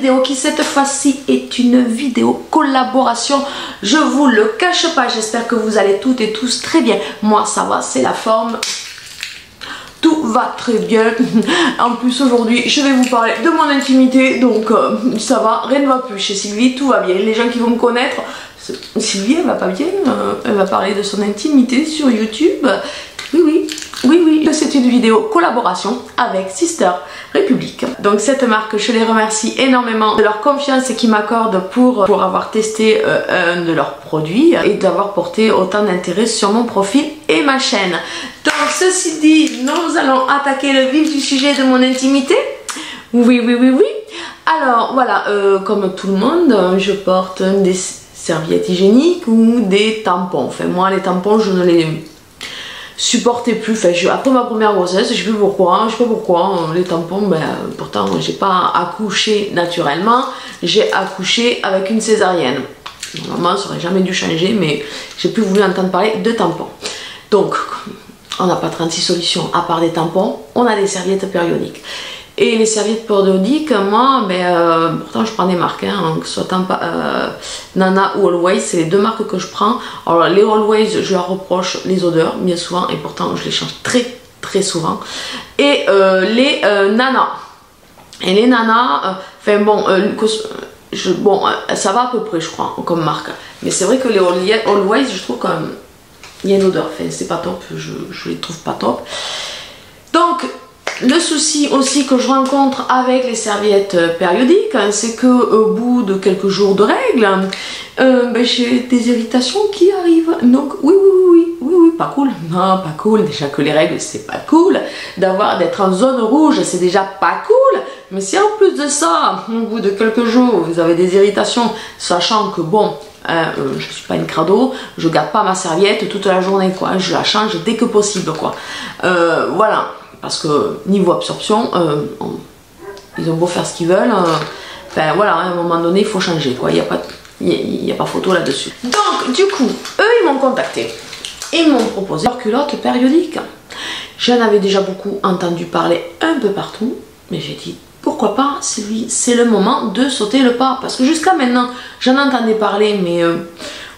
vidéo qui cette fois-ci est une vidéo collaboration. Je vous le cache pas, j'espère que vous allez toutes et tous très bien. Moi ça va, c'est la forme. Tout va très bien. En plus aujourd'hui je vais vous parler de mon intimité. Donc ça va, rien ne va plus chez Sylvie, tout va bien. Les gens qui vont me connaître, Sylvie elle va pas bien, elle va parler de son intimité sur YouTube. Oui, c'est une vidéo collaboration avec Sister République. Donc cette marque, je les remercie énormément de leur confiance qu'ils m'accordent pour avoir testé un de leurs produits et d'avoir porté autant d'intérêt sur mon profil et ma chaîne. Donc ceci dit, nous allons attaquer le vif du sujet de mon intimité. Oui. Alors voilà, comme tout le monde, je porte des serviettes hygiéniques ou des tampons. Enfin moi les tampons je ne les supportais plus. Enfin, après ma première grossesse, je sais pas pourquoi, les tampons, ben, pourtant j'ai pas accouché naturellement, j'ai accouché avec une césarienne. Normalement ça aurait jamais dû changer, mais j'ai plus voulu entendre parler de tampons. Donc on n'a pas 36 solutions à part des tampons, on a des serviettes périodiques. Et les serviettes périodiques, moi, pourtant je prends des marques, hein, que ce soit Nana ou Always, c'est les deux marques que je prends. Alors les Always, je leur reproche les odeurs, bien souvent, et pourtant je les change très souvent. Et les Nana. Et les Nana, enfin bon, ça va à peu près, je crois, comme marque. Mais c'est vrai que les Always, je trouve quand même, il y a une odeur, enfin c'est pas top, je les trouve pas top. Donc, le souci aussi que je rencontre avec les serviettes périodiques, c'est que au bout de quelques jours de règles, j'ai des irritations qui arrivent. Donc oui, pas cool. Non, pas cool. Déjà que les règles, c'est pas cool. D'être en zone rouge, c'est déjà pas cool. Mais si en plus de ça, au bout de quelques jours, vous avez des irritations, sachant que bon, je suis pas une crado, je garde pas ma serviette toute la journée, quoi. Je la change dès que possible, quoi. Voilà. Parce que niveau absorption, ils ont beau faire ce qu'ils veulent, enfin voilà, à un moment donné il faut changer, quoi. Il n'y a pas photo là-dessus. Donc du coup, eux ils m'ont contacté, ils m'ont proposé leur culotte périodique. J'en avais déjà beaucoup entendu parler un peu partout, mais j'ai dit pourquoi pas, c'est le moment de sauter le pas. Parce que jusqu'à maintenant j'en entendais parler, mais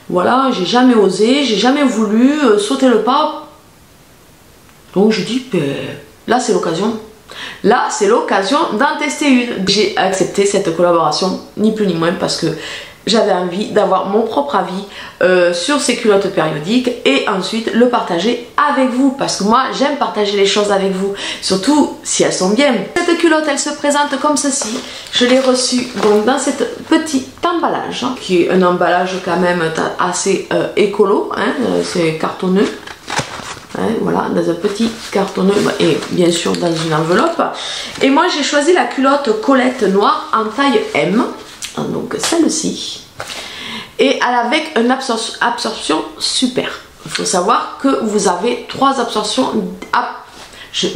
voilà, j'ai jamais osé, j'ai jamais voulu sauter le pas. Donc je dis là c'est l'occasion. Là c'est l'occasion d'en tester une. J'ai accepté cette collaboration, ni plus ni moins, parce que j'avais envie d'avoir mon propre avis sur ces culottes périodiques et ensuite le partager avec vous. Parce que moi j'aime partager les choses avec vous, surtout si elles sont bien. Cette culotte elle se présente comme ceci. Je l'ai reçue donc dans cet petit emballage, hein, qui est un emballage quand même assez écolo, hein, c'est cartonneux. Hein, voilà, dans un petit cartonneux et bien sûr dans une enveloppe. Et moi j'ai choisi la culotte Colette noire en taille M, donc celle-ci, et elle avec une absorption super. Il faut savoir que vous avez 3 absorptions. Je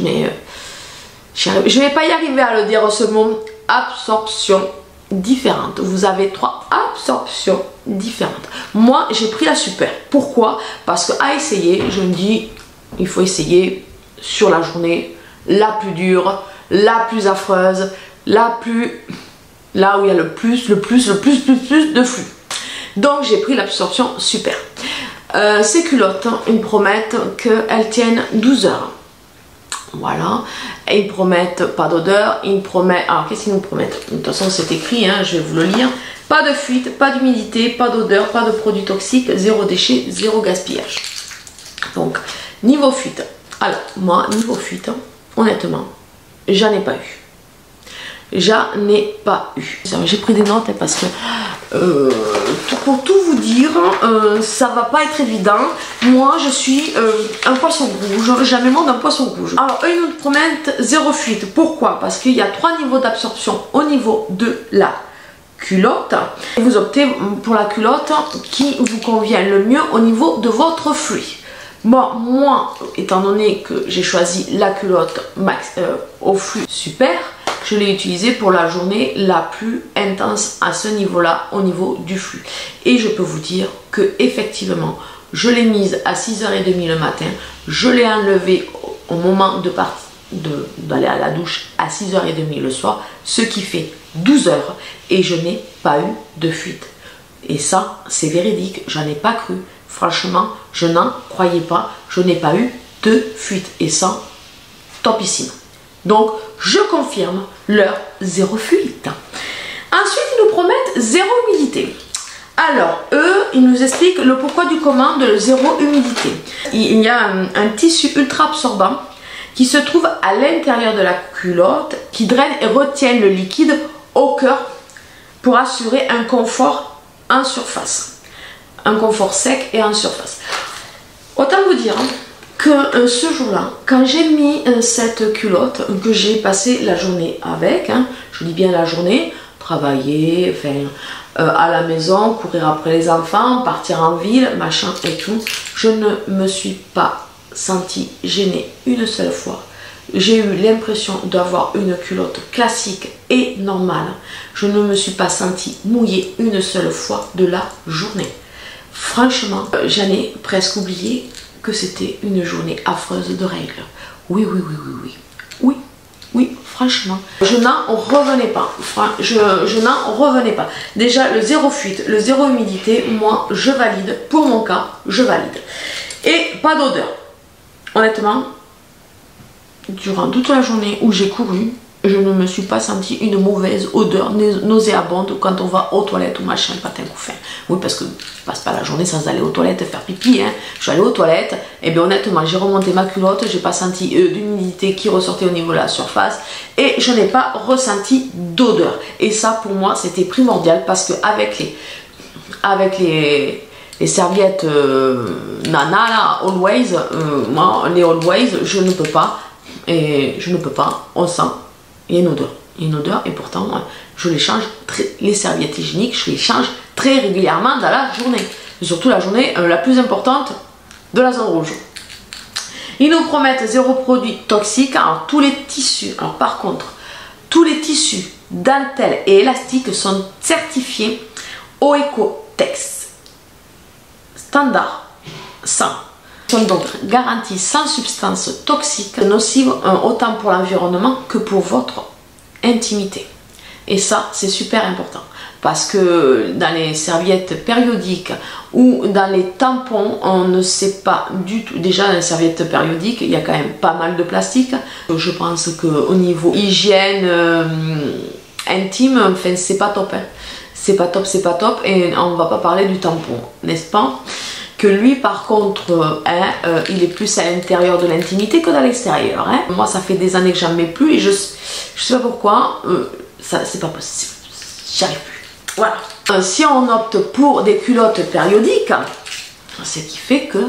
vais pas y arriver à le dire ce mot, absorption différentes. Vous avez 3 absorptions différentes. Moi j'ai pris la super. Pourquoi? Parce que à essayer, je me dis il faut essayer sur la journée la plus dure, la plus affreuse, là où il y a le plus de flux. Donc j'ai pris l'absorption super. Ces culottes, ils me promettent qu'elles tiennent 12 heures. Voilà, et ils promettent pas d'odeur, ils me promettent. Alors qu'est-ce qu'ils nous promettent? De toute façon c'est écrit, hein, je vais vous le lire. Pas de fuite, pas d'humidité, pas d'odeur, pas de produits toxiques, 0 déchet, 0 gaspillage. Donc niveau fuite, alors moi niveau fuite, honnêtement j'en ai pas eu. J'ai pris des notes parce que pour tout vous dire, ça va pas être évident. Moi je suis un poisson rouge, jamais moins d'un poisson rouge. Alors eux ils nous promettent 0 fuite. Pourquoi? Parce qu'il y a 3 niveaux d'absorption au niveau de la culotte. Vous optez pour la culotte qui vous convient le mieux au niveau de votre flux. Bon, moi, étant donné que j'ai choisi la culotte au flux super, je l'ai utilisée pour la journée la plus intense à ce niveau-là, au niveau du flux. Et je peux vous dire que effectivement, je l'ai mise à 6h30 le matin, je l'ai enlevée au moment d'aller à la douche à 6h30 le soir, ce qui fait 12 heures et je n'ai pas eu de fuite. Et ça, c'est véridique, j'en ai pas cru. Franchement, je n'en croyais pas, je n'ai pas eu de fuite. Et ça, topissime. Donc, je confirme leur zéro fuite. Ensuite, ils nous promettent zéro humidité. Alors, eux, ils nous expliquent le pourquoi du comment de zéro humidité. Il y a un tissu ultra absorbant qui se trouve à l'intérieur de la culotte, qui draine et retient le liquide au cœur pour assurer un confort en surface. Un confort sec et en surface. Autant vous dire que ce jour-là, quand j'ai mis cette culotte, que j'ai passé la journée avec, je dis bien la journée, travailler, à la maison, courir après les enfants, partir en ville, machin et tout, je ne me suis pas sentie gênée une seule fois. J'ai eu l'impression d'avoir une culotte classique et normale. Je ne me suis pas sentie mouillée une seule fois de la journée. Franchement, j'en ai presque oublié que c'était une journée affreuse de règles. Oui, oui, oui, oui, oui. Oui, oui, franchement. Je n'en revenais pas. Je n'en revenais pas. Déjà, le zéro fuite, le zéro humidité, moi, je valide. Pour mon cas, je valide. Et pas d'odeur. Honnêtement, durant toute la journée où j'ai couru, je ne me suis pas sentie une mauvaise odeur nauséabonde quand on va aux toilettes ou machin, patin couffin. Oui, parce que je passe pas la journée sans aller aux toilettes faire pipi. Je suis allée aux toilettes, et bien honnêtement, j'ai remonté ma culotte, j'ai pas senti d'humidité qui ressortait au niveau de la surface et je n'ai pas ressenti d'odeur. Et ça, pour moi, c'était primordial parce que avec les serviettes Nana, là, Always, moi, les Always, je ne peux pas. Et je ne peux pas, on sent, il y a une odeur, et pourtant je les change, les serviettes hygiéniques, je les change très régulièrement dans la journée, surtout la journée la plus importante de la zone rouge. Ils nous promettent zéro produit toxique. Alors tous les tissus, alors par contre, tous les tissus, dentelles et élastiques sont certifiés OECO-TEX standard 100. Sont donc garantis sans substances toxiques nocives autant pour l'environnement que pour votre intimité. Et ça, c'est super important parce que dans les serviettes périodiques ou dans les tampons, on ne sait pas du tout. Déjà, dans les serviettes périodiques, il y a quand même pas mal de plastique. Je pense qu'au niveau hygiène intime, enfin, c'est pas top. C'est pas top, c'est pas top. Et on va pas parler du tampon, n'est-ce pas? Que lui par contre il est plus à l'intérieur de l'intimité que dans l'extérieur. Moi ça fait des années que j'en mets plus et je sais pas pourquoi, ça c'est pas possible, j'y arrive plus. Voilà. Si on opte pour des culottes périodiques, ce qui fait que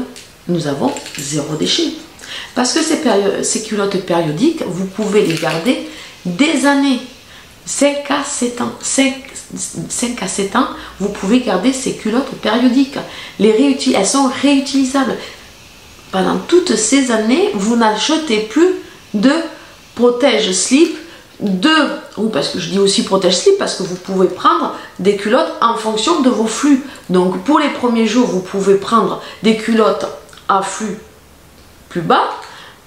nous avons zéro déchet. Parce que ces culottes périodiques, vous pouvez les garder des années. 5 à 7 ans. 5 à 7 ans, vous pouvez garder ces culottes périodiques. Elles sont réutilisables. Pendant toutes ces années, vous n'achetez plus de protège-slip, oui, parce que je dis aussi protège-slip, parce que vous pouvez prendre des culottes en fonction de vos flux. Donc pour les premiers jours, vous pouvez prendre des culottes à flux plus bas.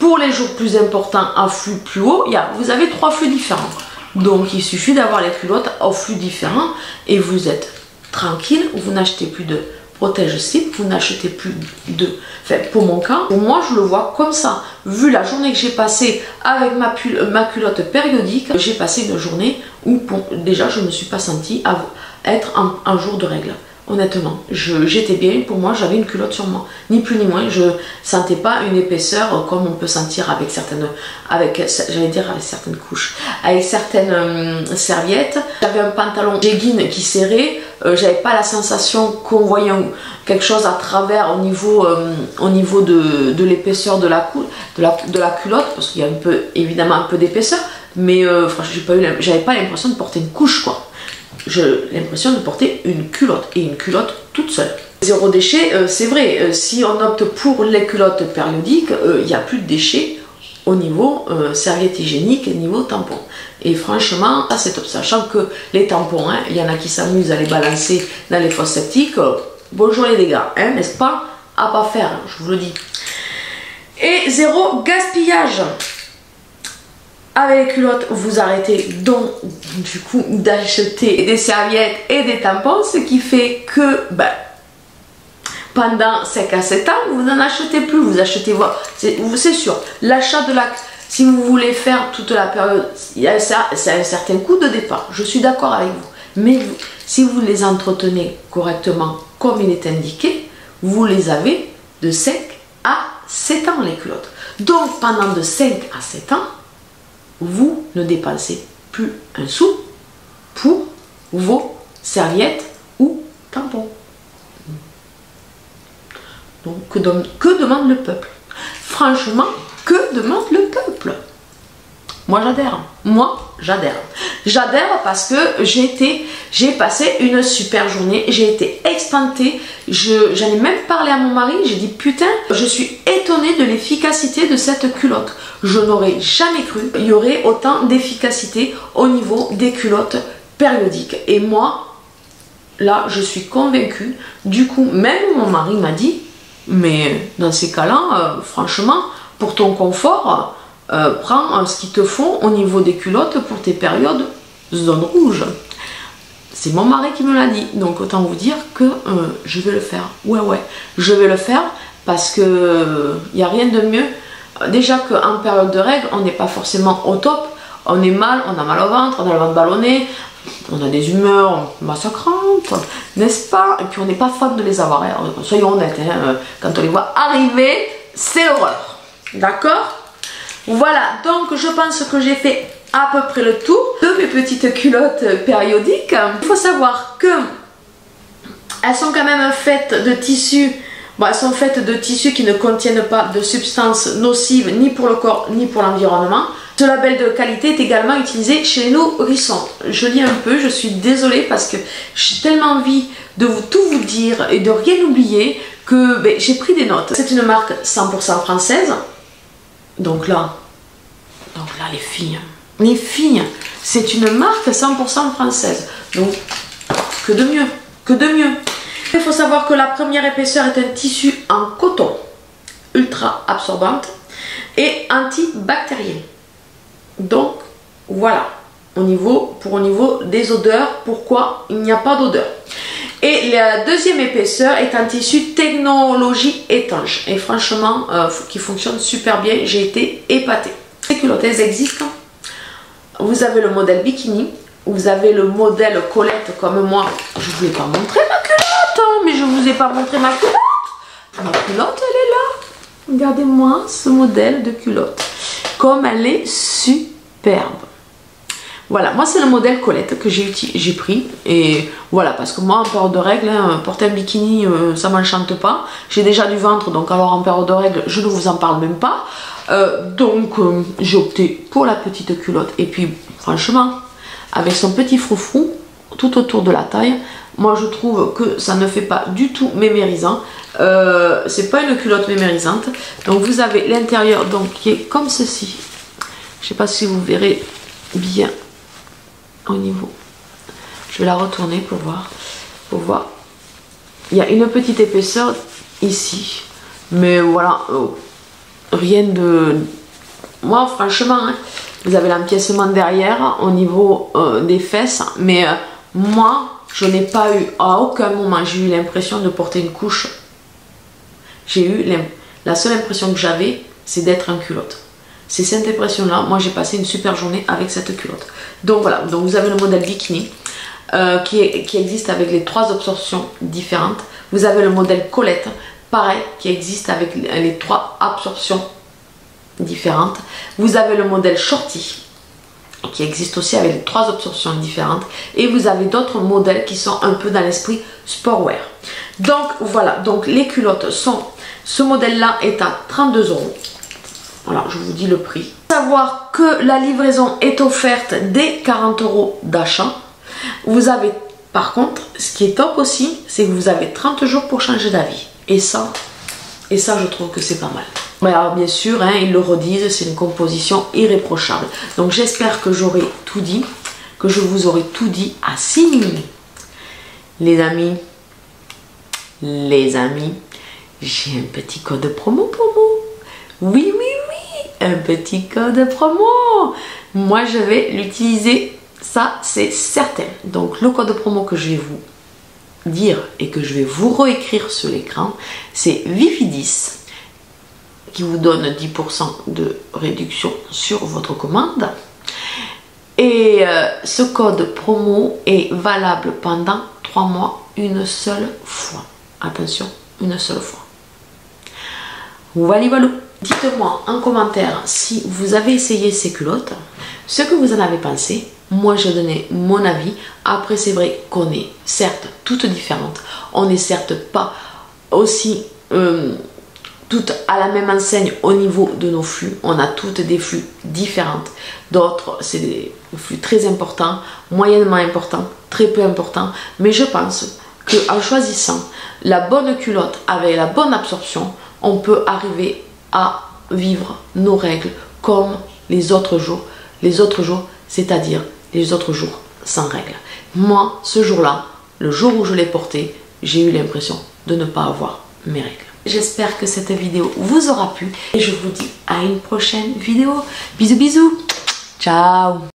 Pour les jours plus importants, à flux plus haut, vous avez 3 flux différents. Donc il suffit d'avoir les culottes au flux différents et vous êtes tranquille, vous n'achetez plus de protège-slip, vous n'achetez plus de... Enfin, pour mon cas, pour moi je le vois comme ça. Vu la journée que j'ai passée avec ma culotte périodique, j'ai passé une journée où déjà je ne me suis pas sentie être un jour de règle. Honnêtement, j'étais bien, pour moi j'avais une culotte sur moi, ni plus ni moins, je sentais pas une épaisseur comme on peut sentir avec certaines, j'allais dire avec certaines couches, avec certaines serviettes. J'avais un pantalon jegging qui serrait, j'avais pas la sensation qu'on voyait quelque chose à travers au niveau de l'épaisseur de la culotte, parce qu'il y a évidemment un peu d'épaisseur, mais j'avais pas l'impression de porter une couche quoi. J'ai l'impression de porter une culotte et une culotte toute seule. Zéro déchet, c'est vrai, si on opte pour les culottes périodiques, il n'y a plus de déchets au niveau serviette hygiénique et niveau tampon. Et franchement, ça c'est top. Sachant que les tampons, il y en a qui s'amusent à les balancer dans les fosses septiques. Bonjour les dégâts, n'est-ce pas? À pas faire, je vous le dis. Et zéro gaspillage. avec les culottes, vous arrêtez donc du coup d'acheter des serviettes et des tampons, ce qui fait que pendant 5 à 7 ans, vous n'en achetez plus, vous achetez, voilà, c'est sûr, l'achat de la... Si vous voulez faire toute la période, c'est un certain coût de départ, je suis d'accord avec vous. Mais si vous les entretenez correctement, comme il est indiqué, vous les avez de 5 à 7 ans les culottes. Donc pendant de 5 à 7 ans, vous ne dépensez plus un sou pour vos serviettes ou tampons. Donc que demande le peuple? Franchement, que demande le peuple? Moi j'adhère. Moi j'adhère. J'adhère parce que j'ai passé une super journée. J'ai été expantée. J'en ai même parlé à mon mari. J'ai dit putain, je suis étonnée de l'efficacité de cette culotte. Je n'aurais jamais cru qu'il y aurait autant d'efficacité au niveau des culottes périodiques. Et moi, là, je suis convaincue. Du coup, même mon mari m'a dit, mais dans ces cas-là, franchement, pour ton confort, prends ce qu'il te faut au niveau des culottes pour tes périodes zone rouge. C'est mon mari qui me l'a dit, donc autant vous dire que je vais le faire. Ouais, je vais le faire parce que il n'y a rien de mieux. Déjà qu'en période de règles, on n'est pas forcément au top, on est mal, on a mal au ventre, on a le ventre ballonné, on a des humeurs massacrantes, n'est-ce pas? Et puis on n'est pas fan de les avoir, hein. Soyons honnêtes, hein. Quand on les voit arriver, c'est l'horreur. D'accord? Voilà, donc je pense que j'ai fait à peu près le tour de mes petites culottes périodiques. Il faut savoir que elles sont quand même faites de tissus. Bon, elles sont faites de tissus qui ne contiennent pas de substances nocives ni pour le corps ni pour l'environnement. Ce label de qualité est également utilisé chez les nourrissons. Je lis un peu, je suis désolée parce que j'ai tellement envie de tout vous dire et de rien oublier que j'ai pris des notes. C'est une marque 100% française. Donc là, les filles, c'est une marque 100% française. Donc, que de mieux, que de mieux. Il faut savoir que la première épaisseur est un tissu en coton, ultra absorbante et antibactérien. Donc, voilà, au niveau des odeurs, pourquoi il n'y a pas d'odeur. Et la deuxième épaisseur est un tissu technologie étanche. Et franchement, qui fonctionne super bien. J'ai été épatée. Ces culottes, elles existent. Vous avez le modèle bikini. Vous avez le modèle Colette comme moi. Je ne vous ai pas montré ma culotte. Hein, mais je ne vous ai pas montré ma culotte. Ma culotte, elle est là. Regardez-moi ce modèle de culotte. Comme elle est superbe. Voilà, moi c'est le modèle Colette que j'ai pris. Et voilà, parce que moi en période de règles, hein, porter un bikini, ça m'enchante pas. J'ai déjà du ventre, donc alors en période de règles, je ne vous en parle même pas. Donc j'ai opté pour la petite culotte. Et puis franchement, avec son petit froufrou tout autour de la taille, moi je trouve que ça ne fait pas du tout mémérisant. C'est pas une culotte mémérisante. Donc vous avez l'intérieur donc qui est comme ceci. Je sais pas si vous verrez bien au niveau. Je vais la retourner pour voir. Il y a une petite épaisseur ici. Mais voilà, rien de... Moi franchement, hein, vous avez l'empiècement derrière au niveau des fesses. Mais moi, je n'ai pas eu, à aucun moment, j'ai eu l'impression de porter une couche. J'ai eu la seule impression que j'avais, c'est d'être en culotte. C'est cette impression-là. Moi, j'ai passé une super journée avec cette culotte. Donc voilà, donc vous avez le modèle bikini qui existe avec les 3 absorptions différentes. Vous avez le modèle Colette, pareil, qui existe avec les 3 absorptions différentes. Vous avez le modèle Shorty qui existe aussi avec les 3 absorptions différentes. Et vous avez d'autres modèles qui sont un peu dans l'esprit sportwear. Donc voilà, donc les culottes sont... Ce modèle-là est à 32 €. Voilà, je vous dis le prix. Il faut savoir que la livraison est offerte dès 40 € d'achat. Vous avez, par contre, ce qui est top aussi, c'est que vous avez 30 jours pour changer d'avis. Et ça, je trouve que c'est pas mal. Mais alors, bien sûr, hein, ils le redisent, c'est une composition irréprochable. Donc j'espère que j'aurai tout dit, que je vous aurai tout dit à 6 000. Les amis, j'ai un petit code promo pour vous. Oui, un petit code promo. Moi, je vais l'utiliser, ça c'est certain. Donc, le code promo que je vais vous dire et que je vais vous réécrire sur l'écran, c'est Vifi10 qui vous donne 10% de réduction sur votre commande. Et ce code promo est valable pendant 3 mois, une seule fois. Attention, une seule fois. Voilà, voilà. Dites-moi en commentaire si vous avez essayé ces culottes, ce que vous en avez pensé. Moi, j'ai donné mon avis. Après, c'est vrai qu'on est certes toutes différentes. On n'est certes pas aussi toutes à la même enseigne au niveau de nos flux. On a toutes des flux différentes. D'autres, c'est des flux très importants, moyennement importants, très peu importants. Mais je pense qu'en choisissant la bonne culotte avec la bonne absorption, on peut arriver à vivre nos règles comme les autres jours. Les autres jours, c'est-à-dire les autres jours sans règles. Moi, ce jour-là, le jour où je l'ai porté, j'ai eu l'impression de ne pas avoir mes règles. J'espère que cette vidéo vous aura plu et je vous dis à une prochaine vidéo. Bisous bisous. Ciao.